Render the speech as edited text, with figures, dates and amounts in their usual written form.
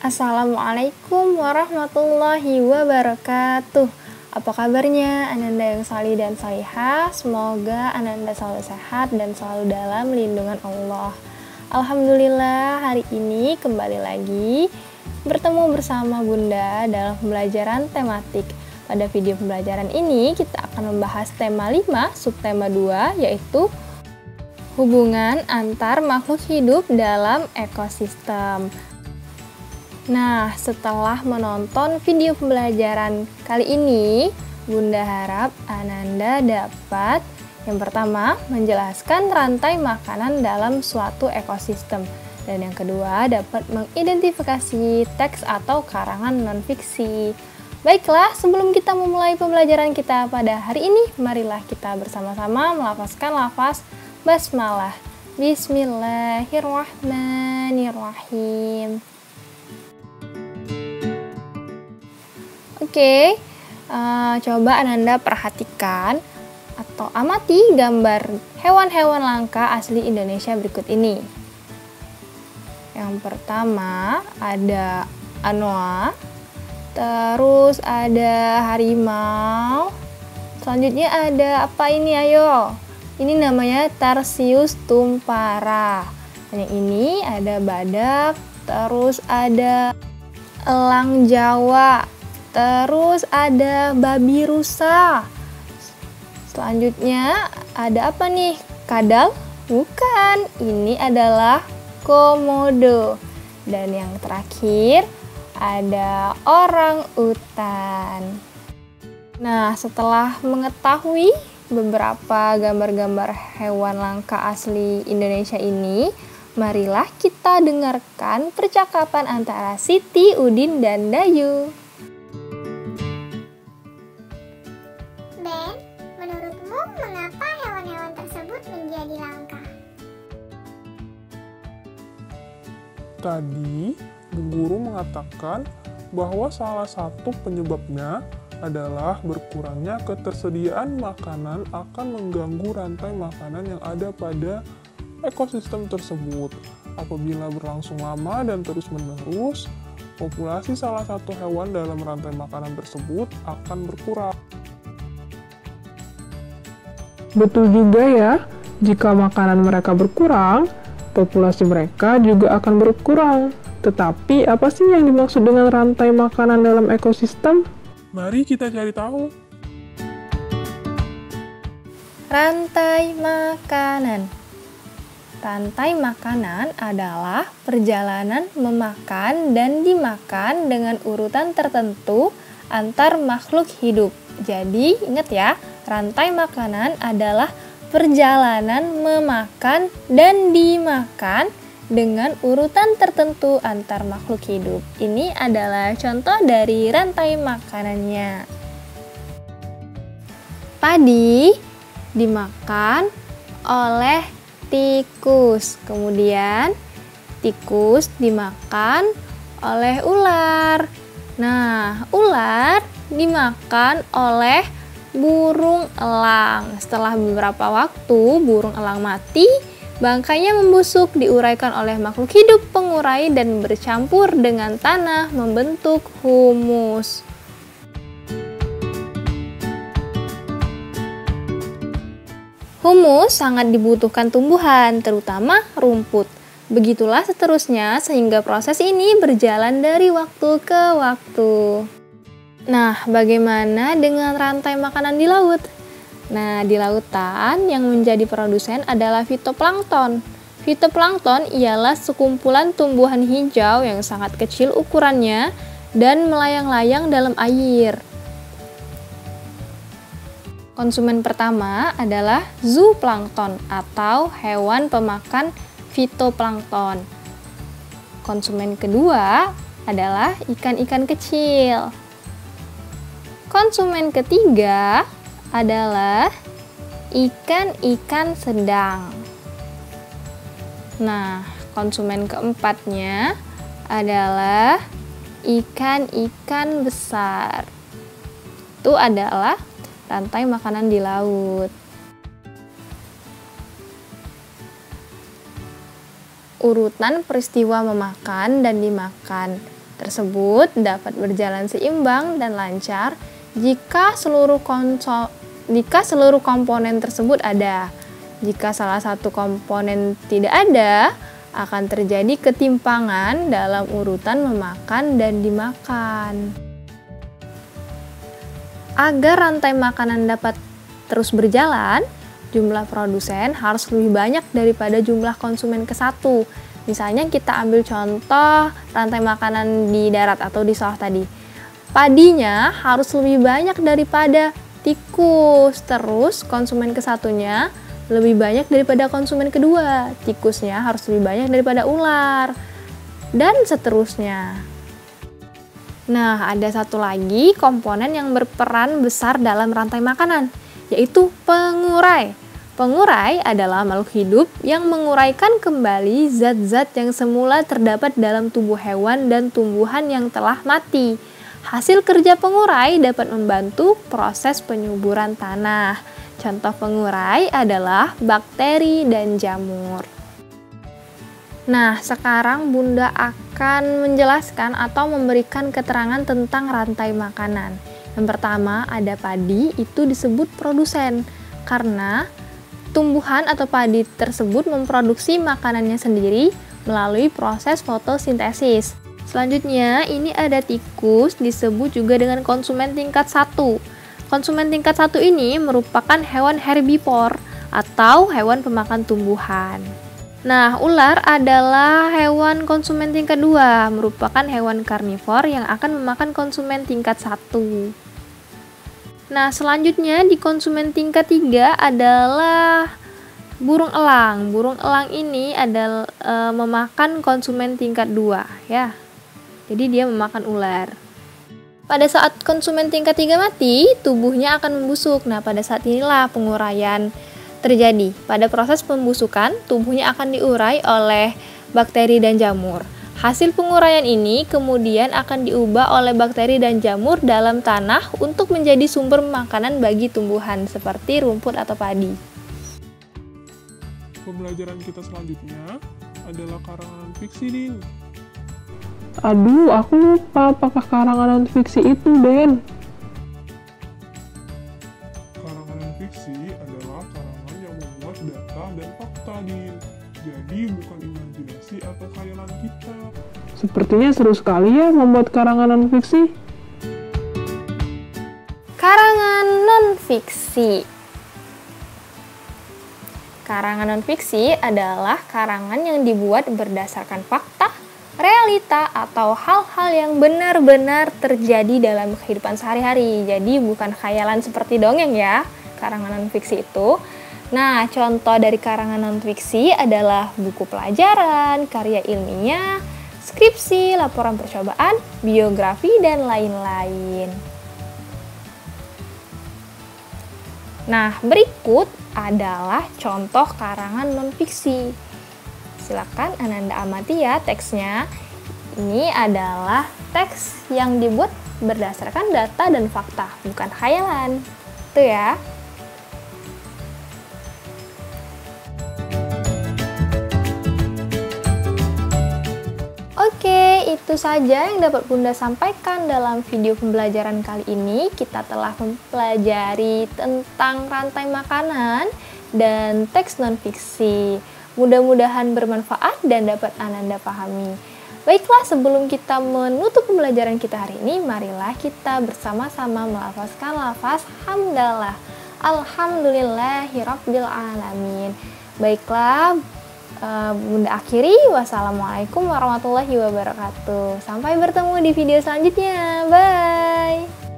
Assalamualaikum warahmatullahi wabarakatuh. Apa kabarnya Ananda yang salih dan salihah? Semoga Ananda selalu sehat dan selalu dalam lindungan Allah. Alhamdulillah, hari ini kembali lagi bertemu bersama Bunda dalam pembelajaran tematik. Pada video pembelajaran ini kita akan membahas tema 5, subtema 2, yaitu hubungan antar makhluk hidup dalam ekosistem. Nah, setelah menonton video pembelajaran kali ini, Bunda harap Ananda dapat yang pertama, menjelaskan rantai makanan dalam suatu ekosistem. Dan yang kedua, dapat mengidentifikasi teks atau karangan non-fiksi. Baiklah, sebelum kita memulai pembelajaran kita pada hari ini, marilah kita bersama-sama melafazkan lafaz basmalah. Bismillahirrahmanirrahim. Oke, coba Ananda perhatikan atau amati gambar hewan-hewan langka asli Indonesia berikut ini. Yang pertama ada anoa, terus ada harimau, selanjutnya ada apa ini, ayo? Ini namanya Tarsius tumpara. Dan yang ini ada badak, terus ada elang Jawa, terus ada babi rusa. Selanjutnya ada apa nih? Kadal? Bukan, ini adalah komodo. Dan yang terakhir ada orang utan. Nah, setelah mengetahui beberapa gambar-gambar hewan langka asli Indonesia ini, marilah kita dengarkan percakapan antara Siti, Udin, dan Dayu. Ben, menurutmu mengapa hewan-hewan tersebut menjadi langka? Tadi, Bu Guru mengatakan bahwa salah satu penyebabnya adalah berkurangnya ketersediaan makanan akan mengganggu rantai makanan yang ada pada ekosistem tersebut. Apabila berlangsung lama dan terus-menerus, populasi salah satu hewan dalam rantai makanan tersebut akan berkurang. Betul juga ya, jika makanan mereka berkurang, populasi mereka juga akan berkurang. Tetapi apa sih yang dimaksud dengan rantai makanan dalam ekosistem? Mari kita cari tahu. Rantai makanan. Rantai makanan adalah perjalanan memakan dan dimakan dengan urutan tertentu antar makhluk hidup. Jadi, ingat ya, rantai makanan adalah perjalanan memakan dan dimakan dengan urutan tertentu antar makhluk hidup. Ini adalah contoh dari rantai makanannya. Padi dimakan oleh tikus. Kemudian tikus dimakan oleh ular. Nah, ular dimakan oleh burung elang. Setelah beberapa waktu burung elang mati, bangkainya membusuk, diuraikan oleh makhluk hidup pengurai dan bercampur dengan tanah membentuk humus. Humus sangat dibutuhkan tumbuhan, terutama rumput. Begitulah seterusnya sehingga proses ini berjalan dari waktu ke waktu. Nah, bagaimana dengan rantai makanan di laut? Nah, di lautan yang menjadi produsen adalah fitoplankton. Fitoplankton ialah sekumpulan tumbuhan hijau yang sangat kecil ukurannya dan melayang-layang dalam air. Konsumen pertama adalah zooplankton atau hewan pemakan fitoplankton. Konsumen kedua adalah ikan-ikan kecil. Konsumen ketiga adalah ikan-ikan sedang. Nah, konsumen keempatnya adalah ikan-ikan besar. Itu adalah rantai makanan di laut. Urutan peristiwa memakan dan dimakan tersebut dapat berjalan seimbang dan lancar jika seluruh komponen tersebut ada. Jika salah satu komponen tidak ada, akan terjadi ketimpangan dalam urutan memakan dan dimakan. Agar rantai makanan dapat terus berjalan, jumlah produsen harus lebih banyak daripada jumlah konsumen ke satu. Misalnya kita ambil contoh rantai makanan di darat atau di sawah tadi. Padinya harus lebih banyak daripada tikus, terus konsumen ke satunya lebih banyak daripada konsumen kedua, tikusnya harus lebih banyak daripada ular, dan seterusnya. Nah, ada satu lagi komponen yang berperan besar dalam rantai makanan, yaitu pengurai. Pengurai adalah makhluk hidup yang menguraikan kembali zat-zat yang semula terdapat dalam tubuh hewan dan tumbuhan yang telah mati. Hasil kerja pengurai dapat membantu proses penyuburan tanah. Contoh pengurai adalah bakteri dan jamur. Nah, sekarang Bunda akan menjelaskan atau memberikan keterangan tentang rantai makanan. Yang pertama, ada padi, itu disebut produsen, karena tumbuhan atau padi tersebut memproduksi makanannya sendiri melalui proses fotosintesis. Selanjutnya, ini ada tikus, disebut juga dengan konsumen tingkat 1. Konsumen tingkat 1 ini merupakan hewan herbivor atau hewan pemakan tumbuhan. Nah, ular adalah hewan konsumen tingkat 2, merupakan hewan karnivor yang akan memakan konsumen tingkat 1. Nah, selanjutnya di konsumen tingkat 3 adalah burung elang. Burung elang ini adalah memakan konsumen tingkat 2 ya. Jadi dia memakan ular. Pada saat konsumen tingkat 3 mati, tubuhnya akan membusuk. Nah, pada saat inilah penguraian terjadi. Pada proses pembusukan, tubuhnya akan diurai oleh bakteri dan jamur. Hasil penguraian ini kemudian akan diubah oleh bakteri dan jamur dalam tanah untuk menjadi sumber makanan bagi tumbuhan seperti rumput atau padi. Pembelajaran kita selanjutnya adalah karangan fiksi, Din. Aduh, aku lupa apakah karangan fiksi itu, Den. Karangan fiksi adalah karangan yang memuat data dan fakta, Din. Jadi bukan imajinasi atau khayalan kita. Sepertinya seru sekali ya membuat karangan non-fiksi. Karangan non-fiksi. Karangan non-fiksi adalah karangan yang dibuat berdasarkan fakta, realita, atau hal-hal yang benar-benar terjadi dalam kehidupan sehari-hari. Jadi bukan khayalan seperti dongeng ya, karangan non-fiksi itu. Nah, contoh dari karangan non-fiksi adalah buku pelajaran, karya ilmiah, skripsi, laporan percobaan, biografi, dan lain-lain. Nah, berikut adalah contoh karangan non-fiksi. Silakan Ananda amati ya teksnya. Ini adalah teks yang dibuat berdasarkan data dan fakta, bukan khayalan. Itu ya. Oke, itu saja yang dapat Bunda sampaikan dalam video pembelajaran kali ini. Kita telah mempelajari tentang rantai makanan dan teks non-fiksi. Mudah-mudahan bermanfaat dan dapat Ananda pahami. Baiklah, sebelum kita menutup pembelajaran kita hari ini, marilah kita bersama-sama melafazkan lafaz hamdalah. Alhamdulillahirabbil alamin. Baiklah, Bunda akhiri. Wassalamualaikum warahmatullahi wabarakatuh. Sampai bertemu di video selanjutnya. Bye.